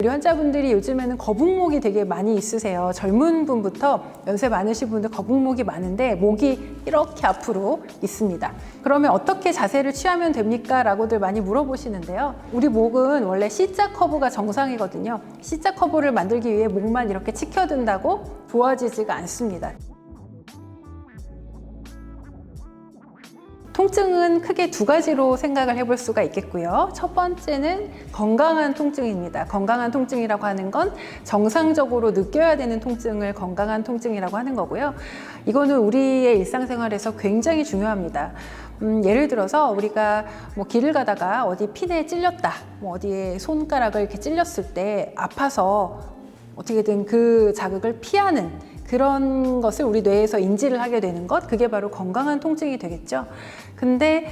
우리 환자분들이 요즘에는 거북목이 되게 많이 있으세요. 젊은 분부터 연세 많으신 분들 거북목이 많은데 목이 이렇게 앞으로 있습니다. 그러면 어떻게 자세를 취하면 됩니까? 라고들 많이 물어보시는데요. 우리 목은 원래 C자 커브가 정상이거든요. C자 커브를 만들기 위해 목만 이렇게 치켜든다고 좋아지지가 않습니다. 통증은 크게 두 가지로 생각을 해볼 수가 있겠고요. 첫 번째는 건강한 통증입니다. 건강한 통증이라고 하는 건 정상적으로 느껴야 되는 통증을 건강한 통증이라고 하는 거고요. 이거는 우리의 일상생활에서 굉장히 중요합니다. 예를 들어서 우리가 뭐 길을 가다가 어디 핀에 찔렸다, 뭐 어디에 손가락을 이렇게 찔렸을 때 아파서 어떻게든 그 자극을 피하는 그런 것을 우리 뇌에서 인지를 하게 되는 것, 그게 바로 건강한 통증이 되겠죠. 근데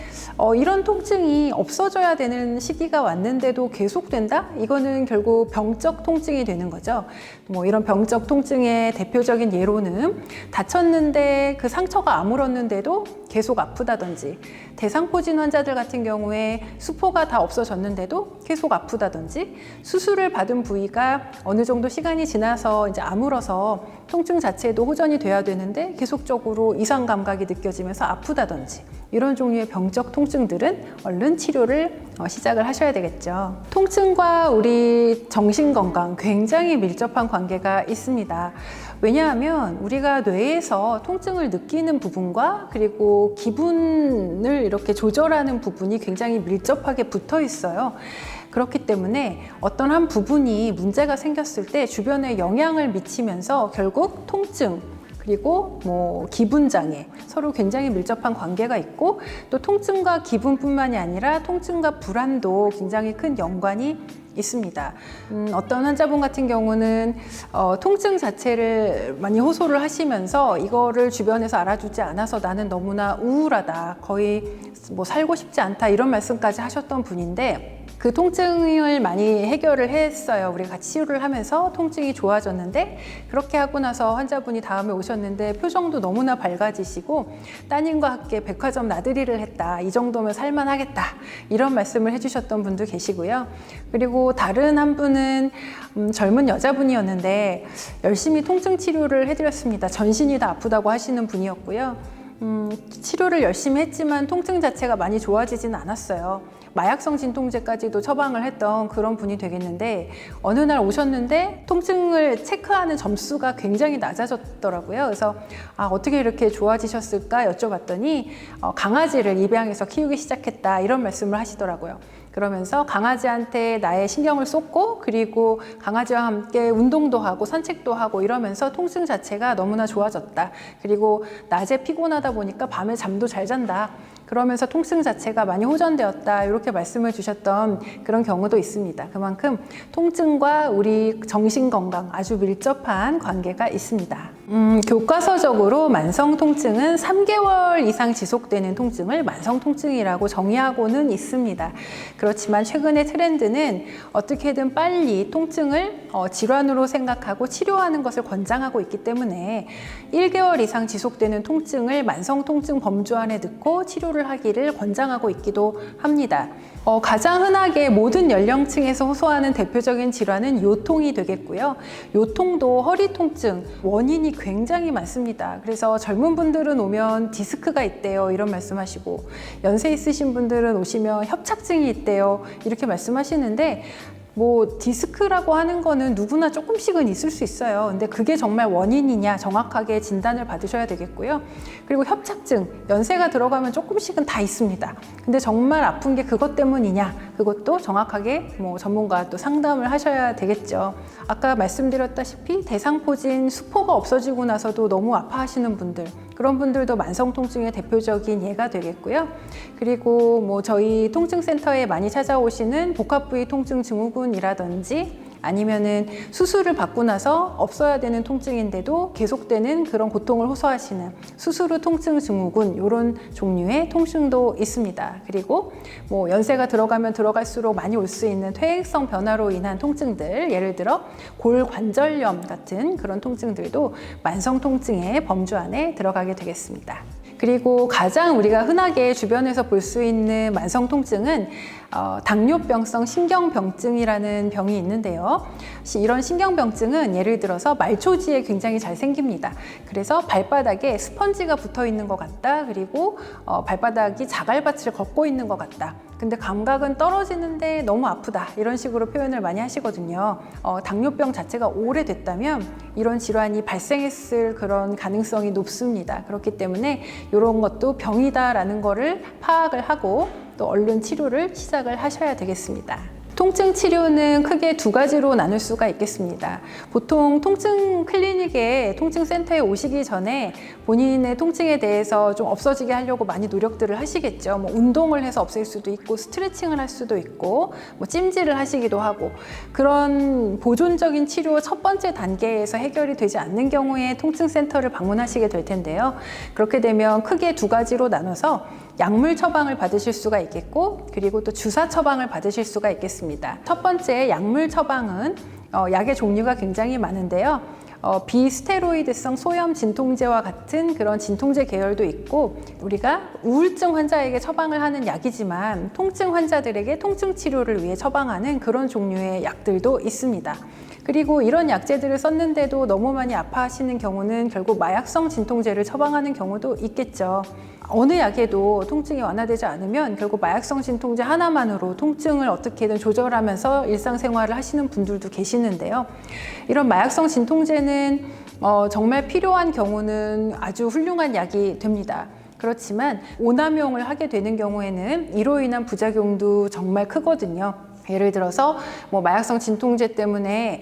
이런 통증이 없어져야 되는 시기가 왔는데도 계속된다? 이거는 결국 병적 통증이 되는 거죠. 뭐 이런 병적 통증의 대표적인 예로는 다쳤는데 그 상처가 아물었는데도 계속 아프다든지, 대상포진 환자들 같은 경우에 수포가 다 없어졌는데도 계속 아프다든지, 수술을 받은 부위가 어느 정도 시간이 지나서 이제 아물어서 통증 자체도 호전이 돼야 되는데 계속적으로 이상 감각이 느껴지면서 아프다든지, 이런 종류의 병적 통증들은 얼른 치료를 시작을 하셔야 되겠죠. 통증과 우리 정신건강 굉장히 밀접한 관계가 있습니다. 왜냐하면 우리가 뇌에서 통증을 느끼는 부분과 그리고 기분을 이렇게 조절하는 부분이 굉장히 밀접하게 붙어 있어요. 그렇기 때문에 어떤 한 부분이 문제가 생겼을 때 주변에 영향을 미치면서 결국 통증, 그리고 뭐 기분 장애, 서로 굉장히 밀접한 관계가 있고, 또 통증과 기분뿐만이 아니라 통증과 불안도 굉장히 큰 연관이 있습니다. 어떤 환자분 같은 경우는 통증 자체를 많이 호소를 하시면서 이거를 주변에서 알아주지 않아서 나는 너무나 우울하다, 거의 뭐 살고 싶지 않다, 이런 말씀까지 하셨던 분인데, 그 통증을 많이 해결을 했어요. 우리가 같이 치료를 하면서 통증이 좋아졌는데, 그렇게 하고 나서 환자분이 다음에 오셨는데 표정도 너무나 밝아지시고 따님과 함께 백화점 나들이를 했다, 이 정도면 살만하겠다, 이런 말씀을 해주셨던 분도 계시고요. 그리고 다른 한 분은 젊은 여자분이었는데 열심히 통증 치료를 해드렸습니다. 전신이 다 아프다고 하시는 분이었고요. 치료를 열심히 했지만 통증 자체가 많이 좋아지지는 않았어요. 마약성 진통제까지도 처방을 했던 그런 분이 되겠는데, 어느 날 오셨는데 통증을 체크하는 점수가 굉장히 낮아졌더라고요. 그래서 어떻게 이렇게 좋아지셨을까 여쭤봤더니 강아지를 입양해서 키우기 시작했다, 이런 말씀을 하시더라고요. 그러면서 강아지한테 나의 신경을 쏟고, 그리고 강아지와 함께 운동도 하고 산책도 하고 이러면서 통증 자체가 너무나 좋아졌다. 그리고 낮에 피곤하다 보니까 밤에 잠도 잘 잔다. 그러면서 통증 자체가 많이 호전되었다, 이렇게 말씀을 주셨던 그런 경우도 있습니다. 그만큼 통증과 우리 정신건강 아주 밀접한 관계가 있습니다. 교과서적으로 만성 통증은 3개월 이상 지속되는 통증을 만성 통증이라고 정의하고는 있습니다. 그렇지만 최근의 트렌드는 어떻게든 빨리 통증을 질환으로 생각하고 치료하는 것을 권장하고 있기 때문에 1개월 이상 지속되는 통증을 만성 통증 범주 안에 넣고 치료를 하기를 권장하고 있기도 합니다. 가장 흔하게 모든 연령층에서 호소하는 대표적인 질환은 요통이 되겠고요. 요통도 허리 통증, 원인이 굉장히 많습니다. 그래서 젊은 분들은 오면 디스크가 있대요, 이런 말씀하시고, 연세 있으신 분들은 오시면 협착증이 있대요, 이렇게 말씀하시는데, 뭐 디스크라고 하는 거는 누구나 조금씩은 있을 수 있어요. 근데 그게 정말 원인이냐 정확하게 진단을 받으셔야 되겠고요. 그리고 협착증, 연세가 들어가면 조금씩은 다 있습니다. 근데 정말 아픈 게 그것 때문이냐, 그것도 정확하게 뭐 전문가와 또 상담을 하셔야 되겠죠. 아까 말씀드렸다시피 대상포진 수포가 없어지고 나서도 너무 아파하시는 분들, 그런 분들도 만성 통증의 대표적인 예가 되겠고요. 그리고 뭐 저희 통증센터에 많이 찾아오시는 복합부위 통증 증후군이라든지, 아니면은 수술을 받고 나서 없어야 되는 통증인데도 계속되는 그런 고통을 호소하시는 수술 후 통증 증후군, 이런 종류의 통증도 있습니다. 그리고 뭐 연세가 들어가면 들어갈수록 많이 올 수 있는 퇴행성 변화로 인한 통증들, 예를 들어 골관절염 같은 그런 통증들도 만성 통증의 범주 안에 들어가게 되겠습니다. 그리고 가장 우리가 흔하게 주변에서 볼 수 있는 만성 통증은 당뇨병성 신경병증이라는 병이 있는데요. 이런 신경병증은 예를 들어서 말초지에 굉장히 잘 생깁니다. 그래서 발바닥에 스펀지가 붙어 있는 것 같다. 그리고 발바닥이 자갈밭을 걷고 있는 것 같다. 근데 감각은 떨어지는데 너무 아프다. 이런 식으로 표현을 많이 하시거든요. 당뇨병 자체가 오래됐다면 이런 질환이 발생했을 그런 가능성이 높습니다. 그렇기 때문에 이런 것도 병이다라는 거를 파악을 하고 또 얼른 치료를 시작을 하셔야 되겠습니다. 통증 치료는 크게 두 가지로 나눌 수가 있겠습니다. 보통 통증 클리닉에 통증 센터에 오시기 전에 본인의 통증에 대해서 좀 없어지게 하려고 많이 노력들을 하시겠죠. 뭐 운동을 해서 없앨 수도 있고 스트레칭을 할 수도 있고 뭐 찜질을 하시기도 하고, 그런 보존적인 치료 첫 번째 단계에서 해결이 되지 않는 경우에 통증 센터를 방문하시게 될 텐데요. 그렇게 되면 크게 두 가지로 나눠서 약물 처방을 받으실 수가 있겠고, 그리고 또 주사 처방을 받으실 수가 있겠습니다. 첫 번째 약물 처방은 약의 종류가 굉장히 많은데요. 비스테로이드성 소염 진통제와 같은 그런 진통제 계열도 있고, 우리가 우울증 환자에게 처방을 하는 약이지만 통증 환자들에게 통증 치료를 위해 처방하는 그런 종류의 약들도 있습니다. 그리고 이런 약제들을 썼는데도 너무 많이 아파하시는 경우는 결국 마약성 진통제를 처방하는 경우도 있겠죠. 어느 약에도 통증이 완화되지 않으면 결국 마약성 진통제 하나만으로 통증을 어떻게든 조절하면서 일상생활을 하시는 분들도 계시는데요. 이런 마약성 진통제는 정말 필요한 경우는 아주 훌륭한 약이 됩니다. 그렇지만 오남용을 하게 되는 경우에는 이로 인한 부작용도 정말 크거든요. 예를 들어서 뭐 마약성 진통제 때문에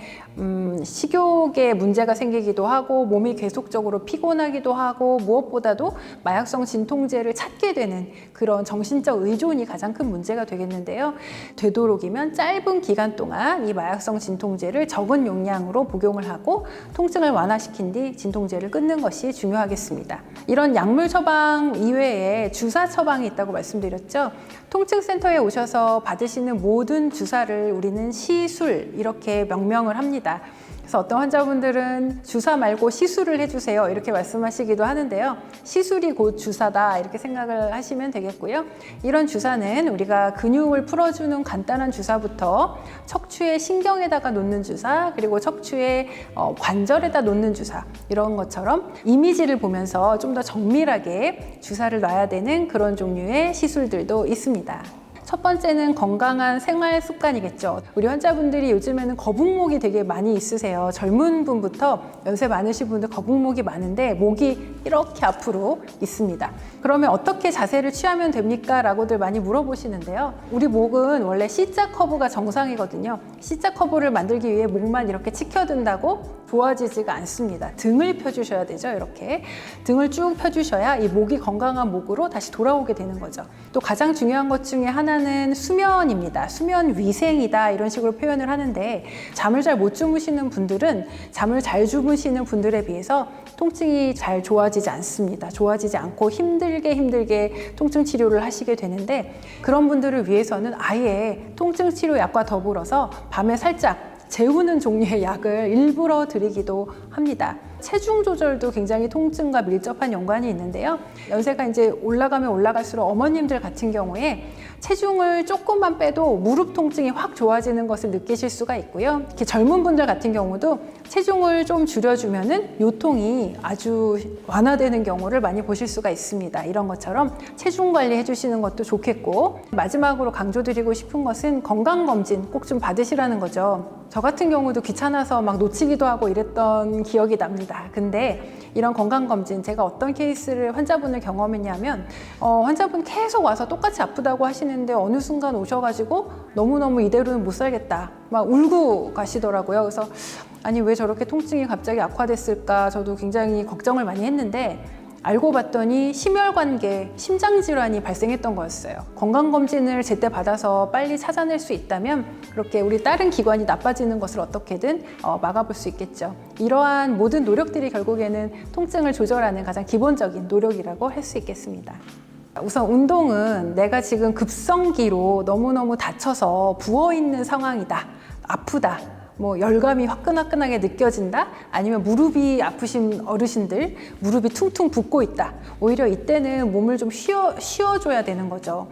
식욕에 문제가 생기기도 하고 몸이 계속적으로 피곤하기도 하고, 무엇보다도 마약성 진통제를 찾게 되는 그런 정신적 의존이 가장 큰 문제가 되겠는데요. 되도록이면 짧은 기간 동안 이 마약성 진통제를 적은 용량으로 복용을 하고 통증을 완화시킨 뒤 진통제를 끊는 것이 중요하겠습니다. 이런 약물 처방 이외에 주사 처방이 있다고 말씀드렸죠. 통증센터에 오셔서 받으시는 모든 주사를 우리는 시술 이렇게 명명을 합니다. 그래서 어떤 환자분들은 주사 말고 시술을 해주세요 이렇게 말씀하시기도 하는데요. 시술이 곧 주사다 이렇게 생각을 하시면 되겠고요. 이런 주사는 우리가 근육을 풀어주는 간단한 주사부터 척추의 신경에다가 놓는 주사, 그리고 척추의 관절에다 놓는 주사, 이런 것처럼 이미지를 보면서 좀 더 정밀하게 주사를 놔야 되는 그런 종류의 시술들도 있습니다. 첫 번째는 건강한 생활 습관이겠죠. 우리 환자분들이 요즘에는 거북목이 되게 많이 있으세요. 젊은 분부터 연세 많으신 분들 거북목이 많은데 목이 이렇게 앞으로 있습니다. 그러면 어떻게 자세를 취하면 됩니까? 라고들 많이 물어보시는데요. 우리 목은 원래 C자 커브가 정상이거든요. C자 커브를 만들기 위해 목만 이렇게 치켜든다고 좋아지지가 않습니다. 등을 펴주셔야 되죠. 이렇게 등을 쭉 펴주셔야 이 목이 건강한 목으로 다시 돌아오게 되는 거죠. 또 가장 중요한 것 중에 하나는 수면입니다. 수면 위생이다 이런 식으로 표현을 하는데, 잠을 잘 못 주무시는 분들은 잠을 잘 주무시는 분들에 비해서 통증이 잘 좋아지지 않습니다. 좋아지지 않고 힘들게 통증 치료를 하시게 되는데, 그런 분들을 위해서는 아예 통증 치료 약과 더불어서 밤에 살짝 재우는 종류의 약을 일부러 드리기도 합니다. 체중 조절도 굉장히 통증과 밀접한 연관이 있는데요. 연세가 이제 올라가면 올라갈수록 어머님들 같은 경우에 체중을 조금만 빼도 무릎 통증이 확 좋아지는 것을 느끼실 수가 있고요. 이렇게 젊은 분들 같은 경우도 체중을 좀 줄여주면은 요통이 아주 완화되는 경우를 많이 보실 수가 있습니다. 이런 것처럼 체중 관리 해주시는 것도 좋겠고, 마지막으로 강조드리고 싶은 것은 건강검진 꼭 좀 받으시라는 거죠. 저 같은 경우도 귀찮아서 막 놓치기도 하고 이랬던 기억이 납니다. 근데 이런 건강검진, 제가 어떤 케이스를 환자분을 경험했냐면 환자분 계속 와서 똑같이 아프다고 하시는데 어느 순간 오셔가지고 너무너무 이대로는 못 살겠다 막 울고 가시더라고요. 그래서 아니 왜 저렇게 통증이 갑자기 악화됐을까 저도 굉장히 걱정을 많이 했는데, 알고 봤더니 심혈관계 심장질환이 발생했던 거였어요. 건강검진을 제때 받아서 빨리 찾아낼 수 있다면 그렇게 우리 다른 기관이 나빠지는 것을 어떻게든 막아볼 수 있겠죠. 이러한 모든 노력들이 결국에는 통증을 조절하는 가장 기본적인 노력이라고 할 수 있겠습니다. 우선 운동은 내가 지금 급성기로 너무너무 다쳐서 부어있는 상황이다, 아프다, 뭐 열감이 화끈화끈하게 느껴진다, 아니면 무릎이 아프신 어르신들 무릎이 퉁퉁 붓고 있다, 오히려 이때는 몸을 좀 쉬어줘야 되는 거죠.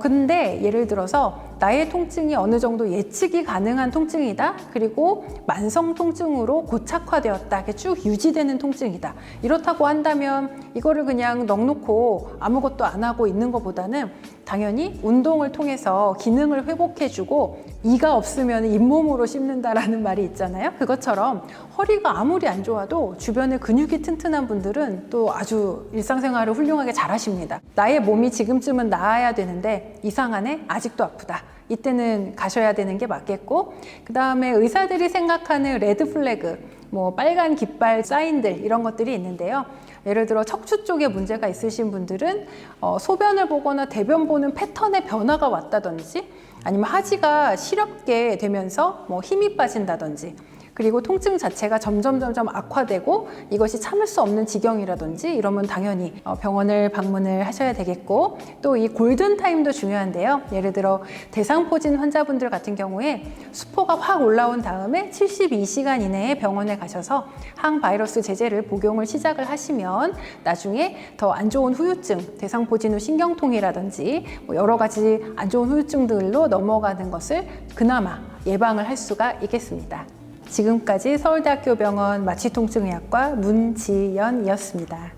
근데 예를 들어서 나의 통증이 어느 정도 예측이 가능한 통증이다, 그리고 만성 통증으로 고착화되었다, 이렇게 쭉 유지되는 통증이다, 이렇다고 한다면 이거를 그냥 넋놓고 아무것도 안 하고 있는 것보다는 당연히 운동을 통해서 기능을 회복해주고, 이가 없으면 잇몸으로 씹는다라는 말이 있잖아요. 그것처럼 허리가 아무리 안 좋아도 주변에 근육이 튼튼한 분들은 또 아주 일상생활을 훌륭하게 잘 하십니다. 나의 몸이 지금쯤은 나아야 되는데 이상하네, 아직도 아프다, 이때는 가셔야 되는 게 맞겠고, 그 다음에 의사들이 생각하는 레드 플래그, 뭐 빨간 깃발 사인들, 이런 것들이 있는데요. 예를 들어 척추 쪽에 문제가 있으신 분들은 소변을 보거나 대변 보는 패턴의 변화가 왔다든지, 아니면 하지가 시렵게 되면서 뭐 힘이 빠진다든지, 그리고 통증 자체가 점점 악화되고 이것이 참을 수 없는 지경이라든지, 이러면 당연히 병원을 방문을 하셔야 되겠고, 또 이 골든타임도 중요한데요. 예를 들어 대상포진 환자분들 같은 경우에 수포가 확 올라온 다음에 72시간 이내에 병원에 가셔서 항바이러스 제제를 복용을 시작을 하시면 나중에 더 안 좋은 후유증, 대상포진 후 신경통이라든지 뭐 여러 가지 안 좋은 후유증들로 넘어가는 것을 그나마 예방을 할 수가 있겠습니다. 지금까지 서울대학교 병원 마취통증의학과 문지연이었습니다.